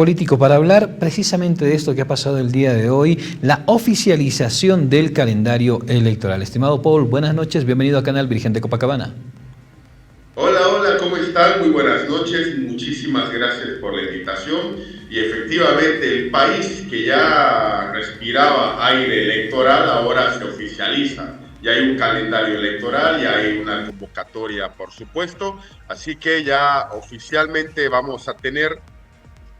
político para hablar precisamente de esto que ha pasado el día de hoy, la oficialización del calendario electoral. Estimado Paul, buenas noches, bienvenido a Canal Virgen de Copacabana. Hola, ¿cómo están? Muy buenas noches, muchísimas gracias por la invitación. Y efectivamente el país que ya respiraba aire electoral ahora se oficializa. Ya hay un calendario electoral, ya hay una convocatoria, por supuesto, así que ya oficialmente vamos a tener,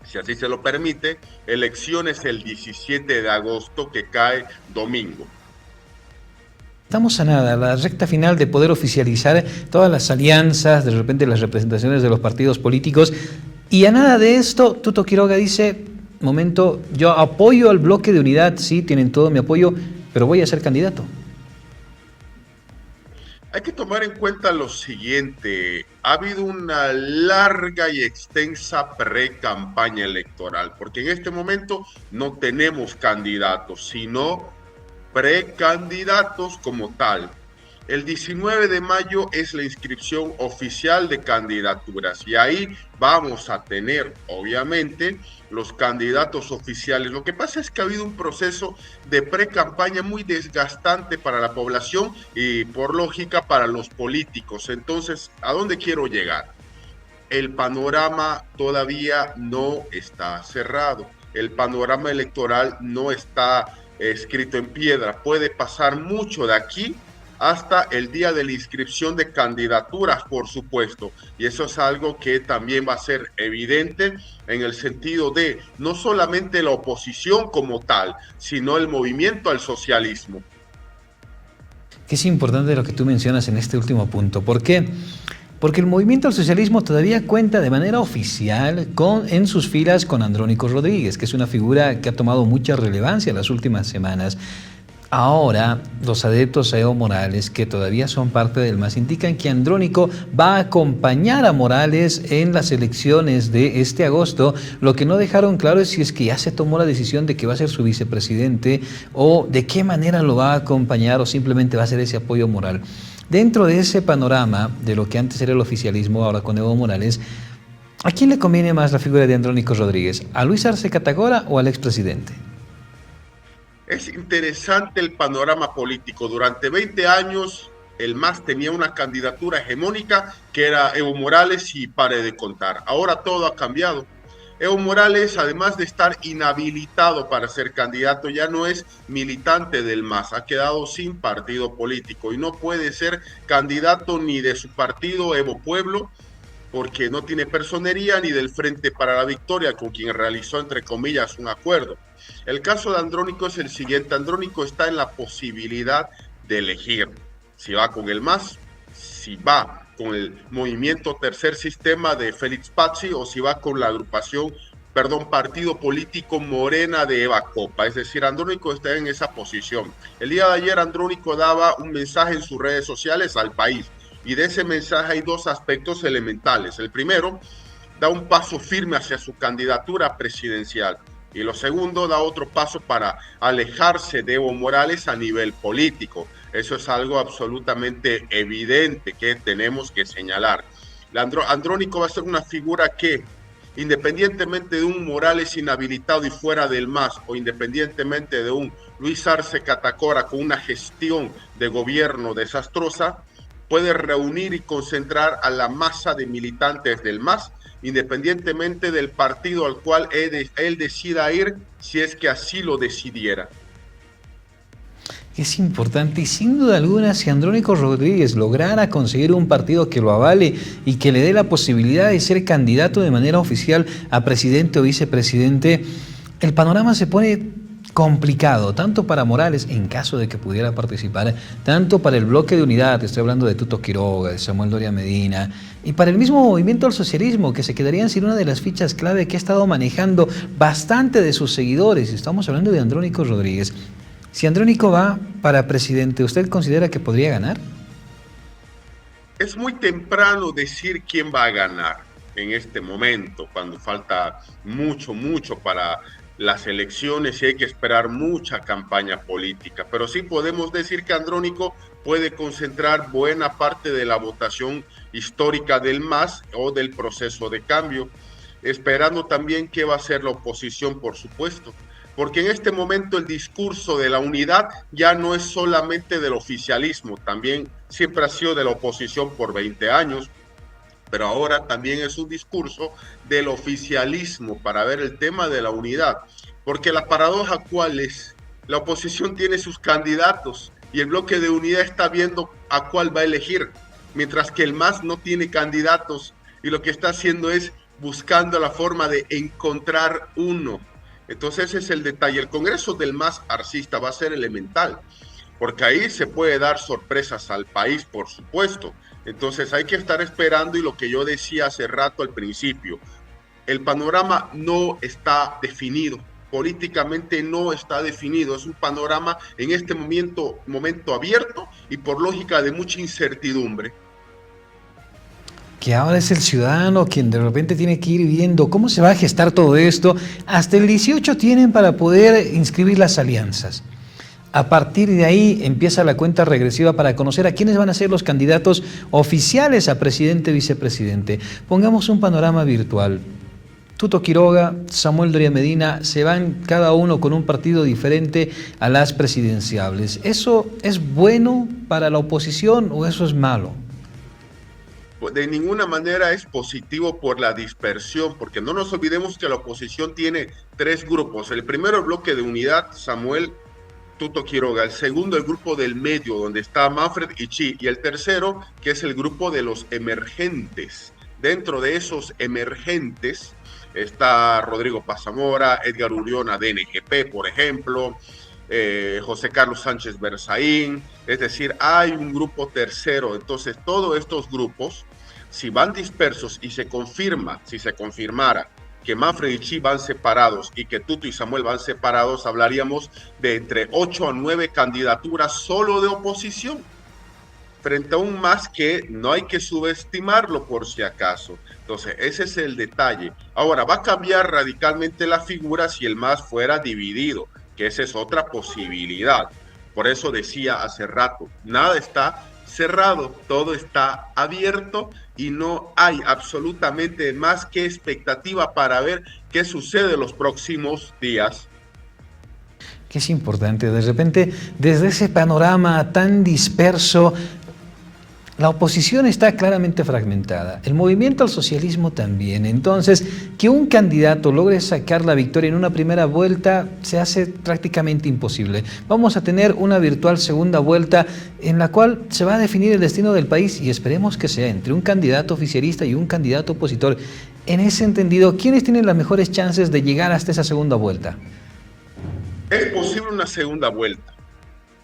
si así se lo permite, elecciones el 17 de agosto que cae domingo. Estamos a nada, la recta final de poder oficializar todas las alianzas, de repente las representaciones de los partidos políticos, y a nada de esto, Tuto Quiroga dice, momento, yo apoyo al bloque de unidad, sí, tienen todo mi apoyo, pero voy a ser candidato. Hay que tomar en cuenta lo siguiente, ha habido una larga y extensa pre-campaña electoral, porque en este momento no tenemos candidatos, sino precandidatos como tal. El 19 de mayo es la inscripción oficial de candidaturas y ahí vamos a tener, obviamente, los candidatos oficiales. Lo que pasa es que ha habido un proceso de pre-campaña muy desgastante para la población y, por lógica, para los políticos. Entonces, ¿a dónde quiero llegar? El panorama todavía no está cerrado. El panorama electoral no está escrito en piedra. Puede pasar mucho de aquí hasta el día de la inscripción de candidaturas, por supuesto. Y eso es algo que también va a ser evidente en el sentido de no solamente la oposición como tal, sino el movimiento al socialismo. Que es importante lo que tú mencionas en este último punto. ¿Por qué? Porque el movimiento al socialismo todavía cuenta de manera oficial en sus filas con Andrónico Rodríguez, que es una figura que ha tomado mucha relevancia en las últimas semanas. Ahora, los adeptos a Evo Morales, que todavía son parte del MAS, indican que Andrónico va a acompañar a Morales en las elecciones de este agosto. Lo que no dejaron claro es si es que ya se tomó la decisión de que va a ser su vicepresidente o de qué manera lo va a acompañar o simplemente va a ser ese apoyo moral. Dentro de ese panorama de lo que antes era el oficialismo, ahora con Evo Morales, ¿a quién le conviene más la figura de Andrónico Rodríguez? ¿A Luis Arce Catacora o al expresidente? Es interesante el panorama político. Durante 20 años el MAS tenía una candidatura hegemónica que era Evo Morales y pare de contar. Ahora todo ha cambiado. Evo Morales, además de estar inhabilitado para ser candidato, ya no es militante del MAS, ha quedado sin partido político y no puede ser candidato ni de su partido Evo Pueblo, porque no tiene personería, ni del Frente para la Victoria, con quien realizó, entre comillas, un acuerdo. El caso de Andrónico es el siguiente. Andrónico está en la posibilidad de elegir si va con el MAS, si va con el movimiento Tercer Sistema de Félix Pazzi o si va con la agrupación, partido político Morena de Eva Copa. Es decir, Andrónico está en esa posición. El día de ayer Andrónico daba un mensaje en sus redes sociales al país. Y de ese mensaje hay dos aspectos elementales. El primero, da un paso firme hacia su candidatura presidencial. Y lo segundo, da otro paso para alejarse de Evo Morales a nivel político. Eso es algo absolutamente evidente que tenemos que señalar. Andrónico va a ser una figura que, independientemente de un Morales inhabilitado y fuera del MAS, o independientemente de un Luis Arce Catacora con una gestión de gobierno desastrosa, puede reunir y concentrar a la masa de militantes del MAS, independientemente del partido al cual él decida ir, si es que así lo decidiera. Es importante y sin duda alguna, si Andrónico Rodríguez lograra conseguir un partido que lo avale y que le dé la posibilidad de ser candidato de manera oficial a presidente o vicepresidente, el panorama se pone complicado, tanto para Morales, en caso de que pudiera participar, tanto para el bloque de unidad, estoy hablando de Tuto Quiroga, de Samuel Doria Medina, y para el mismo movimiento al socialismo, que se quedarían sin una de las fichas clave que ha estado manejando bastante de sus seguidores. Estamos hablando de Andrónico Rodríguez. Si Andrónico va para presidente, ¿usted considera que podría ganar? Es muy temprano decir quién va a ganar en este momento, cuando falta mucho para las elecciones y hay que esperar mucha campaña política, pero sí podemos decir que Andrónico puede concentrar buena parte de la votación histórica del MAS o del proceso de cambio. esperando también qué va a hacer la oposición, por supuesto. Porque en este momento el discurso de la unidad ya no es solamente del oficialismo, también siempre ha sido de la oposición por 20 años, pero ahora también es un discurso del oficialismo para ver el tema de la unidad. Porque la paradoja cuál es, la oposición tiene sus candidatos y el bloque de unidad está viendo a cuál va a elegir, mientras que el MAS no tiene candidatos y lo que está haciendo es buscando la forma de encontrar uno. Entonces ese es el detalle. El Congreso del MAS arcista va a ser elemental, porque ahí se puede dar sorpresas al país, por supuesto. Entonces hay que estar esperando, y lo que yo decía hace rato al principio, el panorama no está definido, políticamente no está definido, es un panorama en este momento abierto y por lógica de mucha incertidumbre. Que ahora es el ciudadano quien de repente tiene que ir viendo cómo se va a gestar todo esto. Hasta el 18 tienen para poder inscribir las alianzas. A partir de ahí empieza la cuenta regresiva para conocer a quiénes van a ser los candidatos oficiales a presidente y vicepresidente. Pongamos un panorama virtual. Tuto Quiroga, Samuel Doria Medina, se van cada uno con un partido diferente a las presidenciables. ¿Eso es bueno para la oposición o eso es malo? De ninguna manera es positivo por la dispersión, porque no nos olvidemos que la oposición tiene 3 grupos. El primero, el bloque de unidad, Samuel Tuto Quiroga. El segundo, el grupo del medio, donde está Manfred y Chi. Y el tercero, que es el grupo de los emergentes. Dentro de esos emergentes está Rodrigo Paz Zamora, Edgar Uriona de NGP, por ejemplo, José Carlos Sánchez Berzaín. Es decir, hay un grupo tercero. Entonces, todos estos grupos, si van dispersos y se confirma, si se confirmara que Manfred y Chi van separados y que Tuto y Samuel van separados, hablaríamos de entre 8 a 9 candidaturas solo de oposición, frente a un MAS que no hay que subestimarlo por si acaso. Entonces, ese es el detalle. Ahora, va a cambiar radicalmente la figura si el MAS fuera dividido, que esa es otra posibilidad. Por eso decía hace rato, nada está cerrado, todo está abierto y no hay absolutamente más que expectativa para ver qué sucede en los próximos días. Que es importante, de repente, desde ese panorama tan disperso, la oposición está claramente fragmentada, el movimiento al socialismo también. Entonces, que un candidato logre sacar la victoria en una primera vuelta se hace prácticamente imposible. Vamos a tener una virtual segunda vuelta en la cual se va a definir el destino del país y esperemos que sea entre un candidato oficialista y un candidato opositor. En ese entendido, ¿quiénes tienen las mejores chances de llegar hasta esa segunda vuelta? Es posible una segunda vuelta,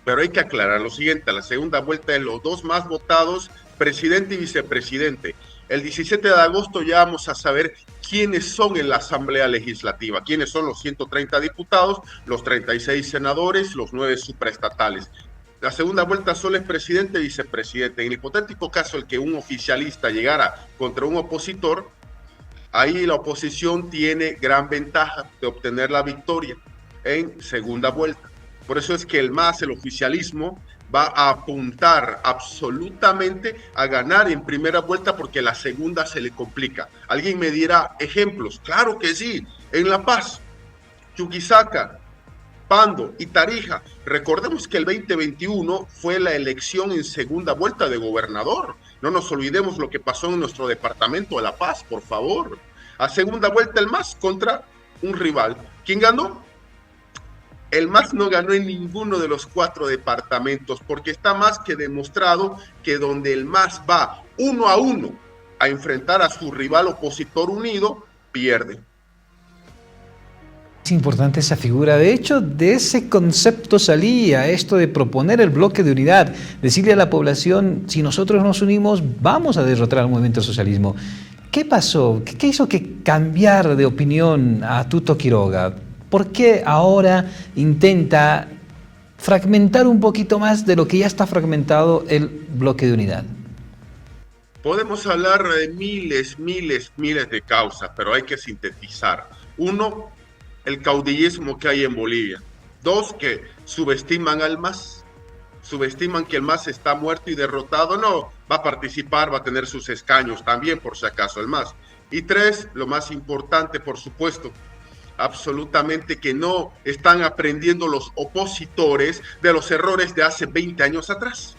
pero hay que aclarar lo siguiente: la segunda vuelta de los 2 más votados, presidente y vicepresidente. El 17 de agosto ya vamos a saber quiénes son en la Asamblea Legislativa, quiénes son los 130 diputados, los 36 senadores, los 9 supraestatales. La segunda vuelta solo es presidente y vicepresidente. En el hipotético caso el que un oficialista llegara contra un opositor, ahí la oposición tiene gran ventaja de obtener la victoria en segunda vuelta. Por eso es que el MAS, el oficialismo, va a apuntar absolutamente a ganar en primera vuelta porque la segunda se le complica. Alguien me dirá ejemplos. Claro que sí. En La Paz, Chuquisaca, Pando y Tarija. Recordemos que el 2021 fue la elección en segunda vuelta de gobernador. No nos olvidemos lo que pasó en nuestro departamento de La Paz, por favor. A segunda vuelta el MAS contra un rival. ¿Quién ganó? El MAS no ganó en ninguno de los 4 departamentos porque está más que demostrado que donde el MAS va 1 a 1 a enfrentar a su rival opositor unido, pierde. Es importante esa figura. De hecho, de ese concepto salía esto de proponer el bloque de unidad, decirle a la población, si nosotros nos unimos, vamos a derrotar al movimiento del socialismo. ¿Qué pasó? ¿Qué hizo que cambiar de opinión a Tuto Quiroga? ¿Por qué ahora intenta fragmentar un poquito más de lo que ya está fragmentado el bloque de unidad? Podemos hablar de miles de causas, pero hay que sintetizar. 1, el caudillismo que hay en Bolivia. 2, que subestiman al MAS. Subestiman que el MAS está muerto y derrotado. No, va a participar, va a tener sus escaños también, por si acaso, el MAS. Y tres, lo más importante, por supuesto, absolutamente que no están aprendiendo los opositores de los errores de hace 20 años atrás.